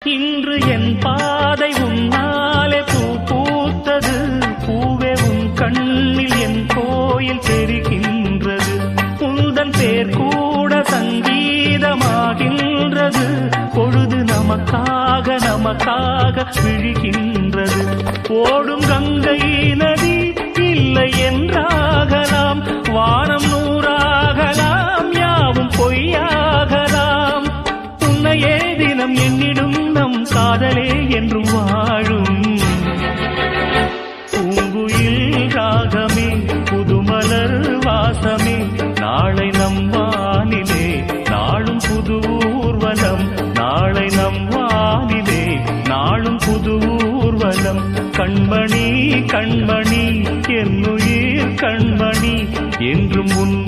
இன்று என் பாதை உன்னாலே பூ பூத்தது, பூவே உன் கண்ணில் என் கோயில் தெரிகின்றது, உந்தன் பேர் கூட சங்கீதமாகின்றது, பொழுது நமக்காக விழுகின்றது. ஓடும் கங்கை நதி இல்லை என்றாகலாம், வானம் நூறாகலாம், யாவும் பொய்யாகலாம், உன்னையே தினம் எண்ணிடும் நம் காதலே என்றும் வாழும். பூங்குயில் ராகமே புதுமலர் வாசமே, நாளை நம் வானிலே நாளும் புது ஊர்வலம், நாளை நம் வானிலே நாளும் புது ஊர்வலம். கண்மணி கண்மணி என்னுயிர் கண்மணி என்றும் உன்